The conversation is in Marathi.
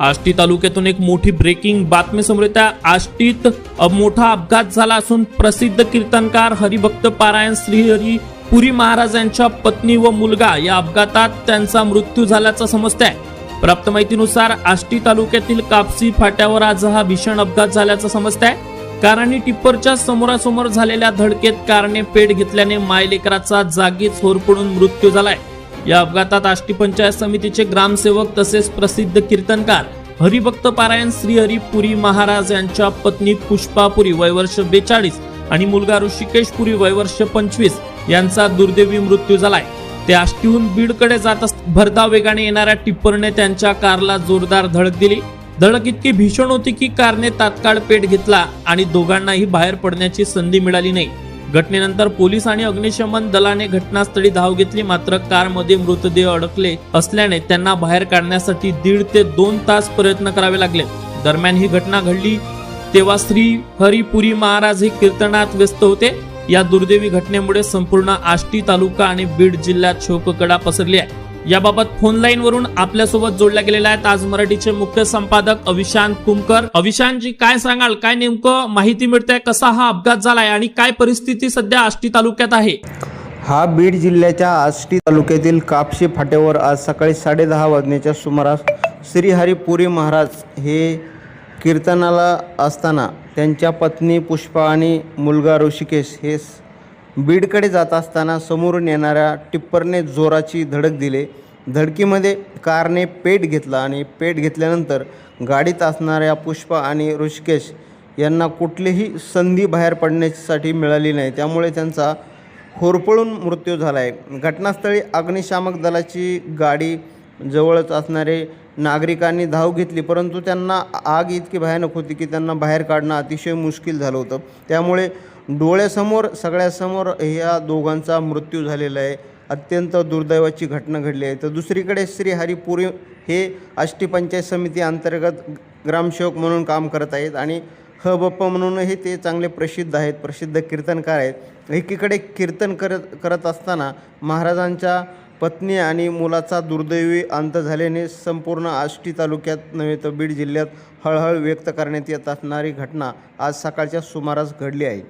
आष्टी तालुक्यातून एक मोठी ब्रेकिंग बातमी समोर येते. आष्टीत मोठा अपघात झाला असून प्रसिद्ध कीर्तनकार हरिभक्त पारायण श्रीहरी पुरी महाराज यांच्या पत्नी व मुलगा या अपघातात त्यांचा मृत्यू झाल्याचं समजतंय. प्राप्त माहितीनुसार आष्टी तालुक्यातील कापसी फाट्यावर आज हा भीषण अपघात झाल्याचं समजतंय. कारने टिप्परच्या समोरासमोर झालेल्या धडकेत कारने पेट घेतल्याने मायलेकराचा जागीच होरपळून मृत्यू झालाय. या अपघातात आष्टी पंचायत समितीचे ग्रामसेवक तसेच प्रसिद्ध कीर्तनकार हरिभक्त पारायण श्रीहरी पुरी महाराज यांच्या पत्नी पुष्पा पुरी वय वर्ष 42 आणि मुलगा ऋषिकेश पुरी वय वर्ष 25 यांचा दुर्दैवी मृत्यू झालाय. ते आष्टीहून बीडकडे जात भरधाव वेगाने येणाऱ्या टिप्परने त्यांच्या कारला जोरदार धडक दिली. धडक इतकी भीषण होती की कारने तात्काळ पेट घेतला आणि दोघांनाही बाहेर पडण्याची संधी मिळाली नाही. घटनेनंतर पोलीस आणि अग्निशमन दलाने घटनास्थळी धाव घेतली, मात्र कारमध्ये मृतदेह अडकले असल्याने त्यांना बाहेर काढण्यासाठी 1.5 ते 2 तास प्रयत्न करावे लागले. दरम्यान ही घटना घडली तेव्हा श्री हरिपुरी महाराज हे कीर्तनात व्यस्त होते. या दुर्दैवी घटनेमुळे संपूर्ण आष्टी तालुका आणि बीड जिल्ह्यात शोककळा पसरली आहे. याबाबत फोन लाईन वरून आपल्यासोबत जोडल्या गेलेल्या आहेत आज मराठीचे मुख्य संपादक अविशांत कुमकर. अविशांतजी, काय सांगाल, काय नेमकं माहिती मिळते, कसा हा अपघात झालाय आणि काय परिस्थिती सध्या आष्टी तालुक्यात आहे? हा बीड जिल्ह्याच्या आष्टी तालुक्यातील कापशी फाट्यावर आज सकाळी 10:30 वाजण्याच्या सुमारास श्री हरिपुरी महाराज हे कीर्तनाला असताना त्यांच्या पत्नी पुष्पा आणि मुलगा ऋषिकेश हे बीडकडे जात असताना समोरून येणाऱ्या टिप्परने जोराची धडक दिली. धडकीमध्ये कारने पेट घेतला आणि पेट घेतल्यानंतर गाडीत असणाऱ्या पुष्पा आणि ऋषिकेश यांना कुठलीही संधी बाहेर पडण्यासाठी मिळाली नाही, त्यामुळे त्यांचा होरपळून मृत्यू झाला आहे. घटनास्थळी अग्निशामक दलाची गाडी जवळच असणारे नागरिकांनी धाव घेतली, परंतु त्यांना आग इतकी भयानक होती की त्यांना बाहेर काढणं अतिशय मुश्किल झालं होतं. त्यामुळे डोळ्यासमोर सगळ्यासमोर ह्या दोघांचा मृत्यू झालेला आहे. अत्यंत दुर्दैवाची घटना घडली आहे. तर दुसरीकडे श्री हरिपुरी हे आष्टी पंचायत समिती अंतर्गत ग्रामसेवक म्हणून काम करत आहेत आणि हबप्पा म्हणूनही ते चांगले प्रसिद्ध आहेत, प्रसिद्ध कीर्तनकार आहेत. एकीकडे कीर्तन करत असताना महाराजांच्या पत्नी आणि मुलाचा दुर्दैवी अंत झाल्याने संपूर्ण आष्टी तालुक्यात नव्हे तर बीड जिल्ह्यात हळहळ व्यक्त करण्यात येत असणारी घटना आज सकाळच्या सुमारास घडली आहे.